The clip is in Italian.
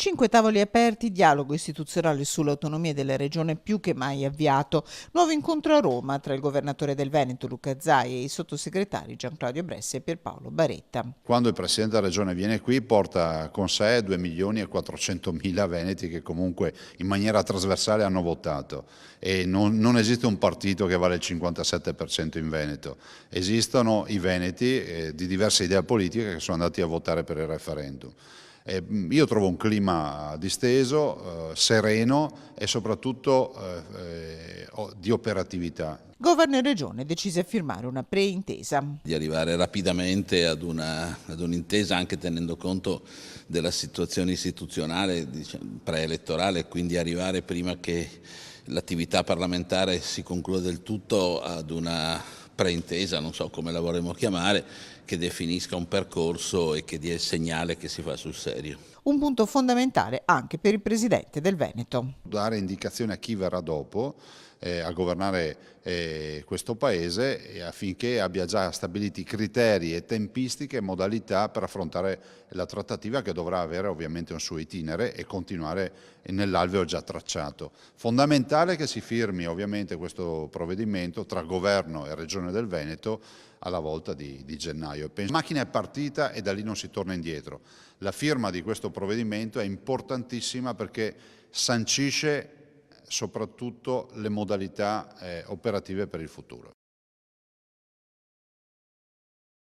5 tavoli aperti, dialogo istituzionale sull'autonomia della regione più che mai avviato. Nuovo incontro a Roma tra il governatore del Veneto Luca Zai e i sottosegretari Gian Claudio Bressi e Pierpaolo Baretta. Quando il Presidente della Regione viene qui porta con sé 2.400.000 veneti che comunque in maniera trasversale hanno votato e non esiste un partito che vale il 57% in Veneto, esistono i veneti di diverse idee politiche che sono andati a votare per il referendum. Io trovo un clima disteso, sereno e soprattutto di operatività. Governo e Regione decise a firmare una preintesa. Di arrivare rapidamente ad un'intesa anche tenendo conto della situazione istituzionale preelettorale, quindi arrivare prima che l'attività parlamentare si concluda del tutto ad una preintesa, non so come la vorremmo chiamare, che definisca un percorso e che dia il segnale che si fa sul serio. Un punto fondamentale anche per il Presidente del Veneto. Dare indicazioni a chi verrà dopo a governare questo Paese affinché abbia già stabiliti criteri e tempistiche e modalità per affrontare la trattativa che dovrà avere ovviamente un suo itinere e continuare nell'alveo già tracciato. Fondamentale che si firmi ovviamente questo provvedimento tra Governo e Regione del Veneto alla volta di gennaio. La macchina è partita e da lì non si torna indietro. La firma di questo provvedimento è importantissima perché sancisce soprattutto le modalità operative per il futuro.